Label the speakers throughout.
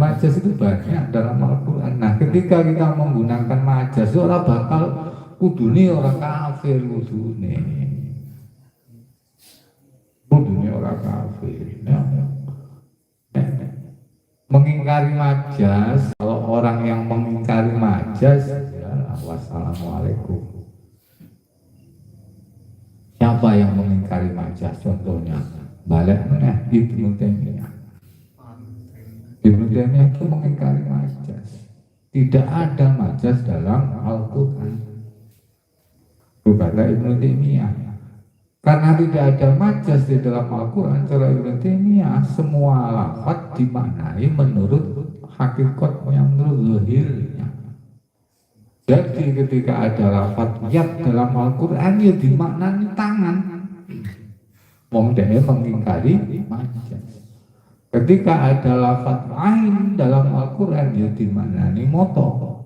Speaker 1: majas itu banyak dalam Al-Quran. Nah, ketika kita menggunakan majas, orang bakal kudune orang kafir, kudune orang kafir. Ya. Mengingkari majas, kalau orang yang mengingkari majas, ya wassalamualaikum. Siapa yang mengingkari majas? Contohnya, balik Ibnu Taimiyah. Ibnu Taimiyah itu mengingkari majas. Tidak ada majas dalam Al-Quran. Itu kata Ibnu Taimiyah. Karena tidak ada majas di dalam Al-Quran, cara Ibnu Taimiyah, semua lafaz dimaknai menurut hakikatnya, menurut zahirnya. Jadi ketika ada lafaz yad dalam Al-Quran, ya dimaknai tangan. Wong dia mengingkari majas. Ketika ada lafaz ain dalam Al-Quran, ya dimaknai moto.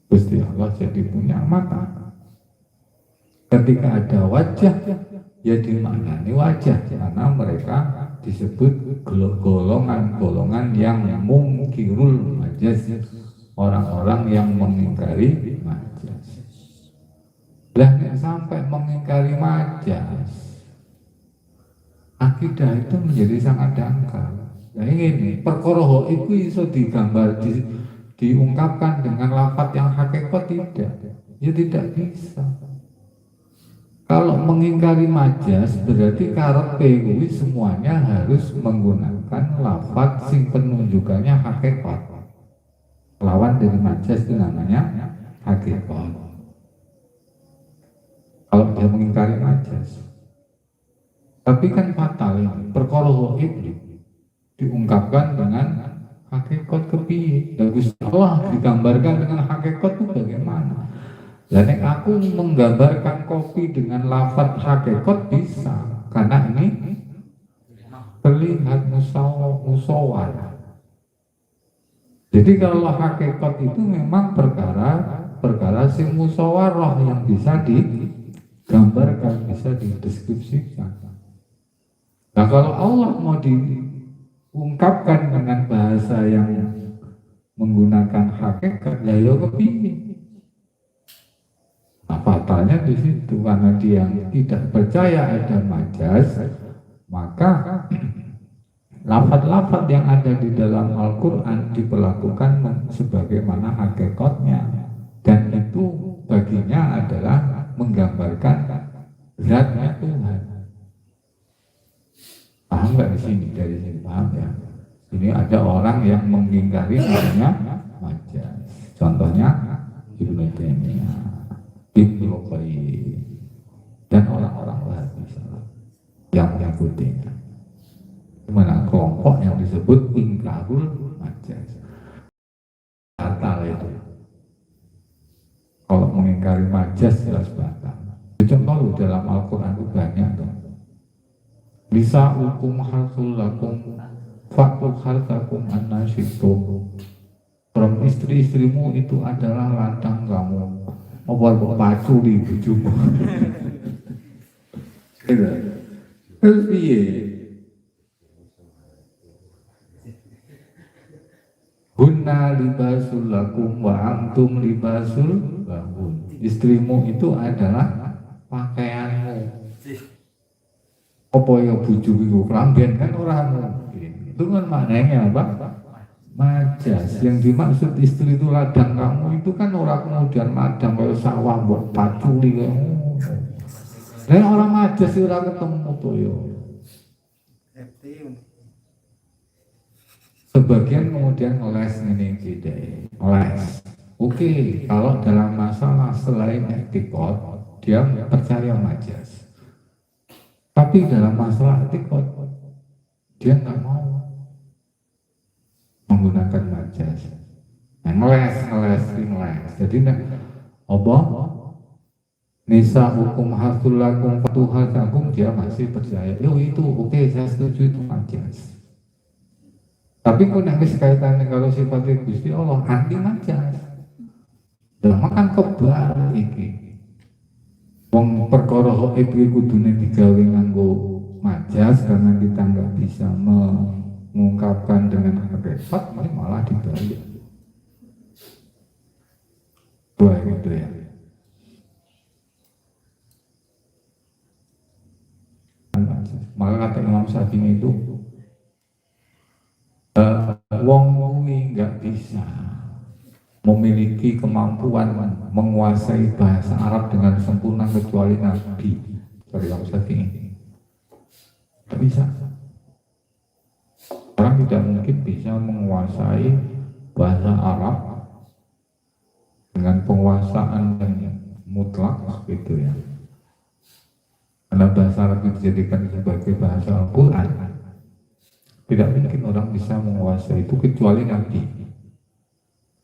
Speaker 1: Gusti Allah jadi punya mata. Ketika ada wajah, ya dimaknai wajah, karena mereka disebut golongan-golongan yang mungkirul majas, orang-orang yang mengingkari majas. Lah sampai mengingkari majas, akidah itu menjadi sangat dangkal. Nah ini perkara itu iso digambar, diungkapkan dengan lafaz yang hakikat tidak, ya tidak bisa. Kalau mengingkari majas berarti karepe kuwi semuanya harus menggunakan lafaz sing penunjukannya hakikat. Lawan dari majas itu namanya hakikat. Kalau dia mengingkari majas, tapi kan fatal ini perkara itu diungkapkan dengan hakikat kepiye. Bagus Allah digambarkan dengan hakikat itu bagaimana? Dan aku menggambarkan kopi dengan lafaz hakikat bisa, karena ini terlihat musawwar. Jadi kalau hakikat itu memang perkara sing musyawarah yang bisa digambarkan, bisa dideskripsikan. Nah kalau Allah mau diungkapkan dengan bahasa yang menggunakan hakikat, ya yo kepiye? Nah, fatalnya di situ, karena dia tidak percaya ada majas, maka lafaz-lafaz yang ada di dalam Al-Quran diperlakukan sebagaimana hakikatnya, dan itu baginya adalah menggambarkan zatnya Tuhan. Paham nggak di sini? Dari sini paham ya? Ini ada orang yang mengingkari namanya majas. Contohnya Ibnu Taimiyah, Ibnu Qayyim, dan orang-orang lain yang mengikutinya. Mana kelompok yang disebut ingkarul majas. Batal itu. Kalau mengingkari majas jelas batal. Contoh dalam Al-Quran itu banyak tuh. Bisa hukum harsul lakum fakul hartakum anasyitum. From istri-istrimu itu adalah ladang kamu. Apa paculi bujumu. Terus piye? Hunna libasul lakum wa antum libasul lahun. Istrimu itu adalah pakaianmu. Apa ya bujuk itu kelambian kan orang mungkin. Itu kan maknanya apa? Majas. Yang dimaksud istri itu ladang kamu itu kan orang kemudian ladang kayak sawah buat paculi kayak. Dan orang majas itu orang ketemu tuh yo. Sebagian kemudian ngeles ini tidak ngeles. Oke, kalau dalam masalah selain etikot dia percaya majas. Tapi dalam masalah etikot dia nggak mau menggunakan majas. Nah, ngeles. Jadi apa? Nisa hukum hasul lakum fatuhal lakum, dia masih percaya. Yo itu oke, saya setuju itu majas. Tapi kok nangis kaitannya kalau sifatnya Gusti Allah anti majas. Lah makan kebal iki. Wong perkara iki kudune digawe nganggo majas karena kita nggak bisa mengungkapkan dengan hakikat ini malah dibalik. Wah gitu ya. Maka kata Imam Syafi'i itu wong kuwi nggak bisa memiliki kemampuan menguasai bahasa Arab dengan sempurna kecuali Nabi. Dari Imam Syafi'i nggak bisa. Orang tidak mungkin bisa menguasai bahasa Arab dengan penguasaan yang mutlak gitu ya. Karena bahasa Arab dijadikan sebagai bahasa Al-Quran, tidak mungkin orang bisa menguasai itu kecuali Nabi.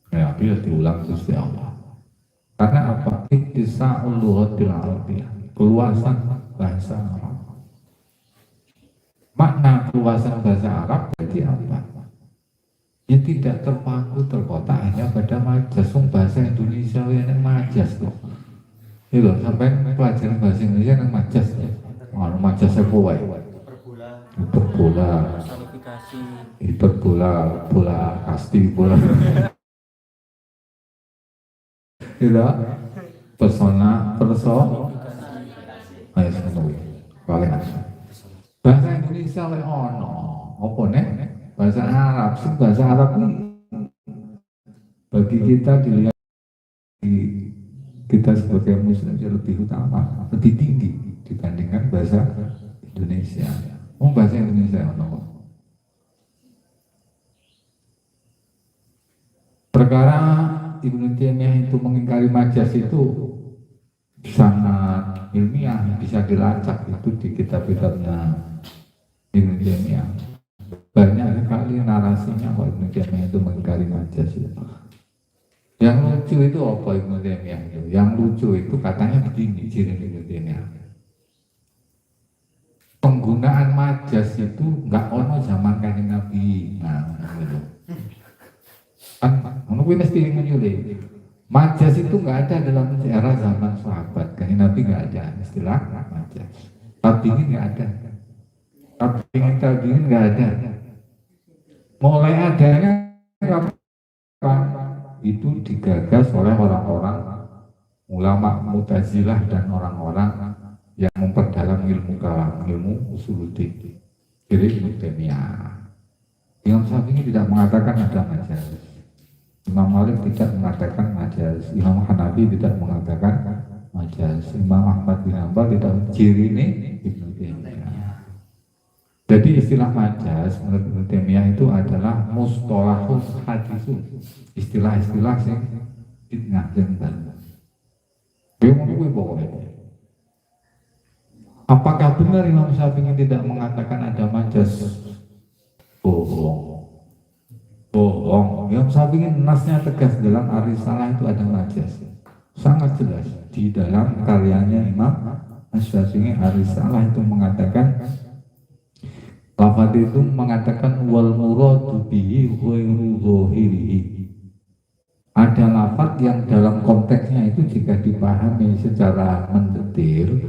Speaker 1: Ya, bila diulang Gusti Allah. Karena apa? Ittisa'ul lughatil arabiyyah, keluasan bahasa Arab. Makna keluasan bahasa Arab berarti apa? Ya tidak terpaku terkotak hanya pada majas. Bahasa Indonesia yang majas kok. Itu loh, sampai pelajaran bahasa Indonesia yang majas ya. Majas apa wae? Hiperbola. Hiperbola, bola kasti, bola. Tidak, persona, ayo semua kalian. Bahasa Indonesia le ono, apa nih? Bahasa Arab, bahasa Arab ini bagi kita dilihat kita sebagai Muslim lebih utama, lebih tinggi dibandingkan bahasa Indonesia. Bahasa Indonesia ono. Perkara Ibnu Taimiyah itu mengingkari majas itu sangat ilmiah, bisa dilacak itu di kitab-kitabnya Ibnu Taimiyah. Banyak sekali narasinya kalau Ibnu Taimiyah itu mengingkari majas itu. Yang lucu itu apa Ibnu Taimiyah itu? Yang lucu itu katanya begini ciri Ibnu Taimiyah. Penggunaan majas itu nggak ono zaman Kanjeng Nabi. Nah, gitu. Menurut mesti menyulih. Majas itu nggak ada dalam era zaman sahabat. Kanjeng Nabi nggak ada istilah majas. Tabiin nggak ada. Tabiin nggak ada. Mulai adanya kapan? Itu digagas oleh orang-orang ulama Mu'tazilah dan orang-orang yang memperdalam ilmu kalam, ilmu usuluddin. Jadi Ibnu Taimiyah. Imam Syafi'i tidak mengatakan ada majas. Imam Malik tidak mengatakan majas. Imam Hanafi tidak mengatakan majas. Imam Ahmad bin Hanbal tidak. Ciri ini Ibnu Taimiyah. Jadi istilah majas menurut Ibnu Taimiyah itu adalah mustalahul hadisun. Istilah-istilah yang ditengah-tengah. Bagaimana pokoknya? Apakah benar Imam Syafi'i tidak mengatakan ada majas? Bohong. Bohong. Imam Syafi'i nasnya tegas dalam Ar-Risalah itu ada majas. Sangat jelas di dalam karyanya Imam Syafi'i Ar-Risalah itu mengatakan lafaz itu mengatakan wal muradu bihi ghairu dzahirihi. Ada lafaz yang dalam konteksnya itu jika dipahami secara mendetil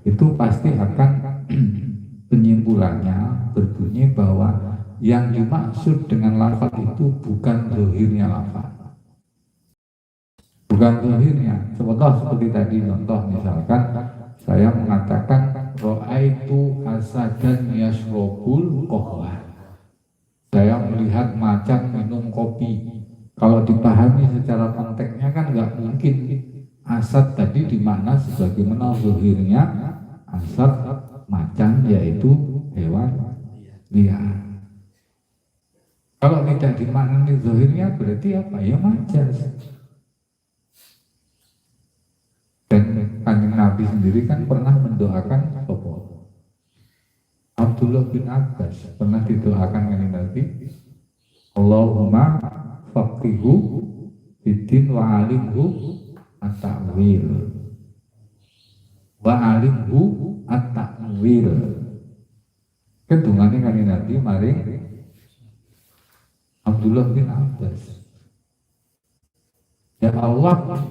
Speaker 1: itu pasti akan penyimpulannya berbunyi bahwa yang dimaksud dengan lafaz itu bukan zahirnya lafaz, bukan zahirnya. Seperti tadi contoh misalkan saya mengatakan ro'aitu asadan yasrobul qahwa, saya melihat macan minum kopi. Kalau dipahami secara konteksnya kan nggak mungkin asad tadi dimana sebagaimana zahirnya asad macan yaitu hewan liar. Kalau tidak dimaknai zahirnya berarti apa? Ya majas. Dan Kanjeng Nabi sendiri kan pernah mendoakan apa? Abdullah bin Abbas pernah didoakan Kanjeng Nabi, Allahumma faqihu fiddin wa alimhu at-ta'wil wa alimhu at-ta'wil. Kedungane Kanjeng Nabi maring Abdullah bin Abbas, ya Allah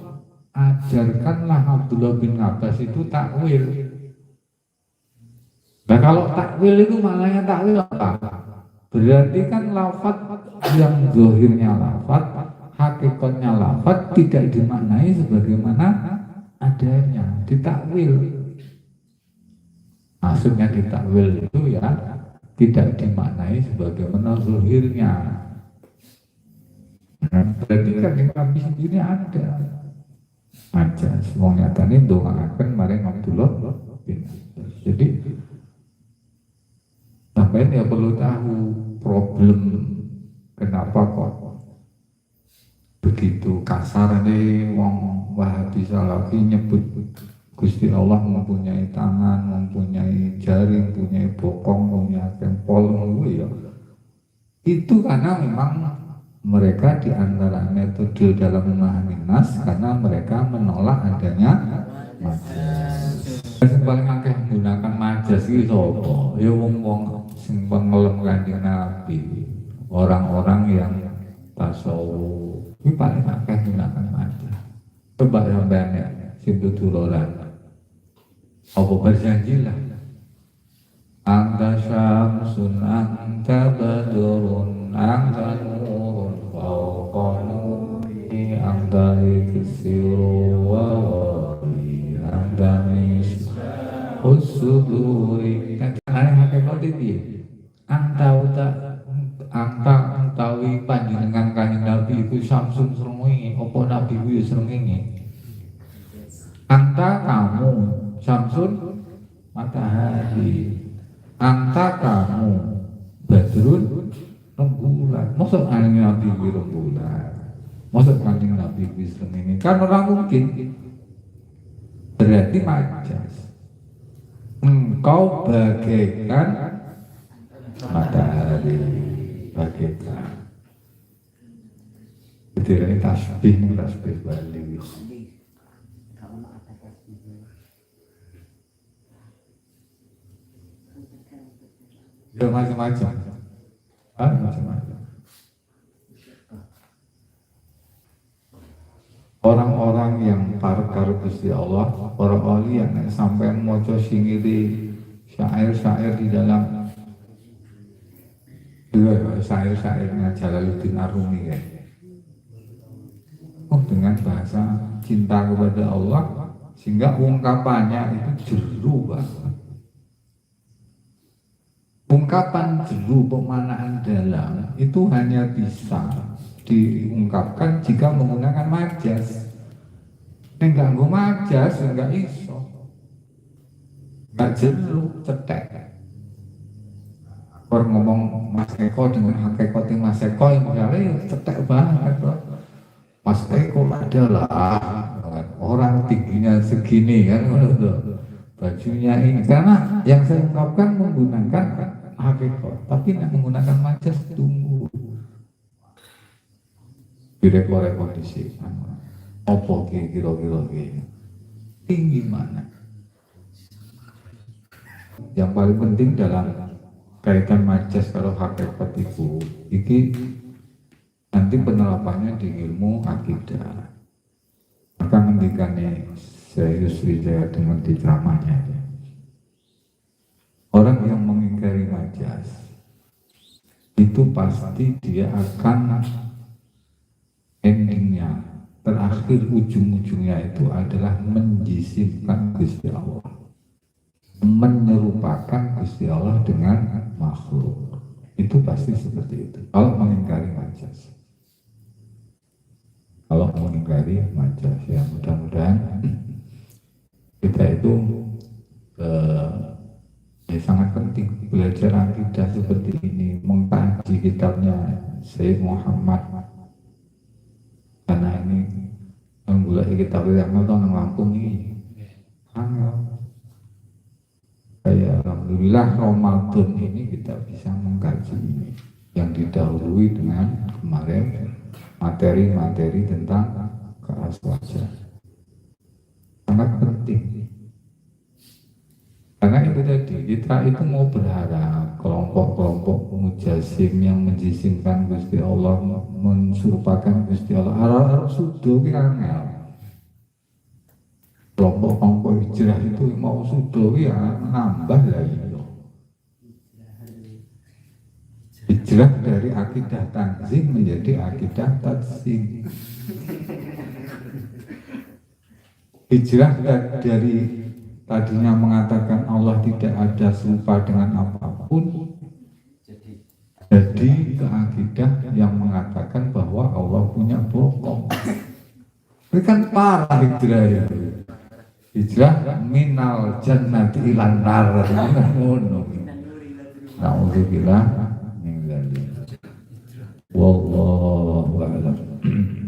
Speaker 1: ajarkanlah Abdullah bin Abbas itu takwil. Nah kalau takwil itu maknanya takwil apa? Berarti kan lafaz yang zahirnya lafaz, hakikatnya lafaz tidak dimaknai sebagaimana adanya, ditakwil. Maksudnya ditakwil itu ya tidak dimaknai sebagaimana zahirnya. Berarti kan di Nabi sendiri ada aja, semua nyatanya doakan mari Abdullah bin Abbas. Jadi sampai ya perlu tahu problem kenapa kok begitu kasar nih wong Wahabi Salafi nyebut Gusti Allah mempunyai tangan, mempunyai jari, mempunyai bokong, mempunyai tempol, ya. Itu karena memang mereka di antara metode dalam memahami nas karena mereka menolak adanya majas. Yang paling akeh menggunakan majas itu sapa? Ya wong-wong sing pengelem Kanjeng Nabi, orang-orang yang tasawuf. Ini paling akeh menggunakan majas. Coba sampean ya, sing tuturan. Apa berjanjilah? Anta syamsun, anta badrun, anta nurun, fauqa nuri, anta iksiru wa wari, anta misbahus suduri. Karena hakikat itu anta utawi panjenengan Kanjeng Nabi itu syamsun srengenge, apa Nabi ku ya srengenge. Anta kamu syamsun matahari. Anta kamu badrun rembulan. Maksud Kanjeng Nabi rembulan, maksud Kanjeng Nabi ini kan orang mungkin. Berarti majas. Engkau bagaikan matahari, bagaikan. Itu tasbih balik. Ya macam-macam. Macam-macam. Orang-orang yang parkar Gusti Allah, para wali yang sampai moco singiri syair-syair di dalam syair-syairnya Jalaluddin Arumi ya. Dengan bahasa cinta kepada Allah sehingga ungkapannya itu jeru banget. Ungkapan jeru pemanaan dalam itu hanya bisa diungkapkan jika menggunakan majas. Enggak nggo majas, enggak iso. Enggak jeru, cetek. Orang ngomong Mas Eko dengan hakikatnya Mas Eko yang misalnya cetek banget. Mas Eko adalah orang tingginya segini kan, bajunya ini. Karena yang saya ungkapkan menggunakan hakikat, tapi tidak menggunakan majas. Tunggu direkor kondisi apa kira-kira tinggi mana. Yang paling penting dalam kaitan majas kalau hakikat itu iki nanti penerapannya di ilmu akidah. Maka ngendikannya Syekh Wijaya dengan di ceramahnya, orang yang mengingkari majas itu pasti dia akan endingnya, terakhir ujung-ujungnya itu adalah menjisimkan Gusti Allah, menyerupakan Gusti Allah dengan makhluk. Itu pasti seperti itu kalau mengingkari majas. Kalau mengingkari majas, ya mudah-mudahan kita itu ya sangat penting belajar akidah seperti ini, mengkaji kitabnya Syekh Muhammad, karena ini menggulai kitab yang nonton Lampung ini kayak alhamdulillah Ramadan ini kita bisa mengkaji yang didahului dengan kemarin materi-materi tentang keras wajah. Sangat penting. Karena itu tadi, kita itu mau berharap kelompok-kelompok mujasim yang menjisimkan Gusti Allah, mensurupakan Gusti Allah, arah-arah sudo kirangel. Kelompok-kelompok hijrah itu mau sudo ya nambah lagi. hijrah dari akidah tanzih menjadi akidah tatsih. Hijrah dari tadinya mengatakan Allah tidak ada serupa dengan apapun, jadi ke akidah yang mengatakan bahwa Allah punya bokong. Ini kan parah hijrah ya. Hijrah minal jannati ilan nar. Nauzubillah min dzalik. Wallahu